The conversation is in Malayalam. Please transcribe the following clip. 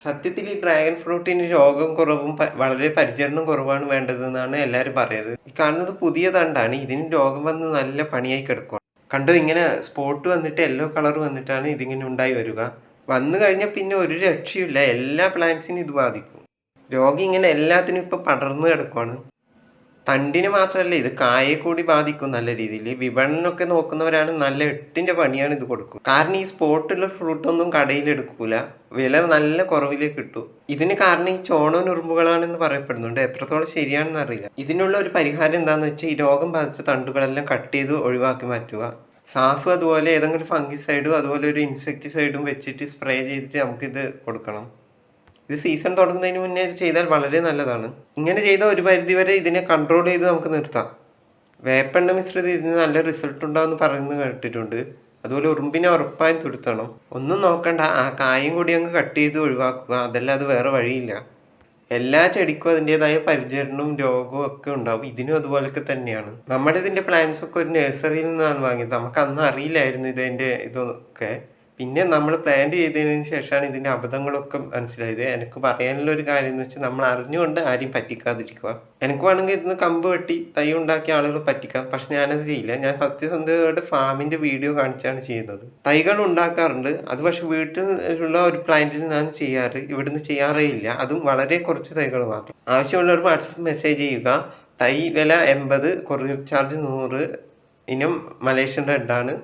സത്യത്തിൽ ഈ ഡ്രാഗൺ ഫ്രൂട്ടിന് രോഗം കുറവും വളരെ പരിചരണം കുറവാണ് വേണ്ടതെന്നാണ് എല്ലാവരും പറയുന്നത്. ഈ കാണുന്നത് പുതിയ തണ്ടാണ്. ഇതിന് രോഗം വന്ന് നല്ല പണിയായി കിടക്കുകയാണ്. കണ്ടോ, ഇങ്ങനെ സ്പോട്ട് വന്നിട്ട് യെല്ലോ കളർ വന്നിട്ടാണ് ഇതിങ്ങനെ ഉണ്ടായി വരിക. വന്നു കഴിഞ്ഞാൽ പിന്നെ ഒരു രക്ഷയുമില്ല. എല്ലാ പ്ലാന്റ്സിനും ഇത് ബാധിക്കും. രോഗം ഇങ്ങനെ എല്ലാത്തിനും ഇപ്പൊ പടർന്നു കിടക്കുവാണ്. തണ്ടിന് മാത്രമല്ല, ഇത് കായെ കൂടി ബാധിക്കും നല്ല രീതിയിൽ. വിപണനമൊക്കെ നോക്കുന്നവരാണ് നല്ല എട്ടിന്റെ പണിയാണ് ഇത് കൊടുക്കുക. കാരണം ഈ സ്പോട്ടുള്ള ഫ്രൂട്ടൊന്നും കടയിൽ എടുക്കൂല, വില നല്ല കുറവിലേ കിട്ടൂ. ഇതിന് കാരണം ഈ ചോണൻ ഉറുമ്പുകളാണെന്ന് പറയപ്പെടുന്നുണ്ട്. എത്രത്തോളം ശരിയാണെന്ന് അറിയില്ല. ഇതിനുള്ള ഒരു പരിഹാരം എന്താണെന്ന് വെച്ചാൽ ഈ രോഗം ബാധിച്ച തണ്ടുകളെല്ലാം കട്ട് ചെയ്ത് ഒഴിവാക്കി മാറ്റുക. സാഫ് അതുപോലെ ഏതെങ്കിലും ഫംഗിസൈഡും അതുപോലെ ഒരു ഇൻസെക്ടിസൈഡും വെച്ചിട്ട് സ്പ്രേ ചെയ്തിട്ട് നമുക്കിത് കൊടുക്കണം. ഇത് സീസൺ തുടങ്ങുന്നതിന് മുന്നേ ഇത് ചെയ്താൽ വളരെ നല്ലതാണ്. ഇങ്ങനെ ചെയ്താൽ ഒരു പരിധിവരെ ഇതിനെ കൺട്രോൾ ചെയ്ത് നമുക്ക് നിർത്താം. വേപ്പെണ്ണ മിശ്രിതം ഇതിന് നല്ല റിസൾട്ട് ഉണ്ടാവുമെന്ന് പറയുന്നത് കേട്ടിട്ടുണ്ട്. അതുപോലെ ഉറുമ്പിനെ ഉറപ്പായും തുരുത്തണം. ഒന്നും നോക്കണ്ട, ആ കായും കൂടി അങ്ങ് കട്ട് ചെയ്ത് ഒഴിവാക്കുക. അതല്ലാതെ വേറെ വഴിയില്ല. എല്ലാ ചെടിക്കും അതിൻ്റെതായ പരിചരണവും രോഗവും ഒക്കെ ഉണ്ടാവും. ഇതിനും അതുപോലൊക്കെ തന്നെയാണ്. നമ്മുടെ ഇതിൻ്റെ പ്ലാന്റ്സ് ഒക്കെ ഒരു നഴ്സറിയിൽ നിന്നാണ് വാങ്ങിയത്. നമുക്ക് അന്ന് അറിയില്ലായിരുന്നു ഇതിൻ്റെ ഇതൊക്കെ. പിന്നെ നമ്മൾ പ്ലാന്റ് ചെയ്തതിന് ശേഷമാണ് ഇതിൻ്റെ അബദ്ധങ്ങളൊക്കെ മനസ്സിലായത്. എനിക്ക് പറയാനുള്ള ഒരു കാര്യം എന്ന് വെച്ചാൽ നമ്മൾ അറിഞ്ഞുകൊണ്ട് ആരെയും പറ്റിക്കാതിരിക്കുക. എനിക്ക് വേണമെങ്കിൽ ഇതിന് കമ്പ് വെട്ടി തൈ ഉണ്ടാക്കിയ ആളുകൾ പറ്റിക്കാം, പക്ഷെ ഞാനത് ചെയ്യില്ല. ഞാൻ സത്യസന്ധതയോടെ ഫാമിൻ്റെ വീഡിയോ കാണിച്ചാണ് ചെയ്യുന്നത്. തൈകൾ ഉണ്ടാക്കാറുണ്ട്, അത് പക്ഷെ വീട്ടിലുള്ള ഒരു പ്ലാന്റിൽ നിന്നാണ് ചെയ്യാറ്. ഇവിടുന്ന് ചെയ്യാറേ ഇല്ല, അതും വളരെ കുറച്ച് തൈകൾ മാത്രം. ആവശ്യമുള്ളവർ വാട്സപ്പ് മെസ്സേജ് ചെയ്യുക. തൈ വില 80, കൊറിയർ ചാർജ് 100. ഇനം മലേഷ്യൻ റെഡാണ്.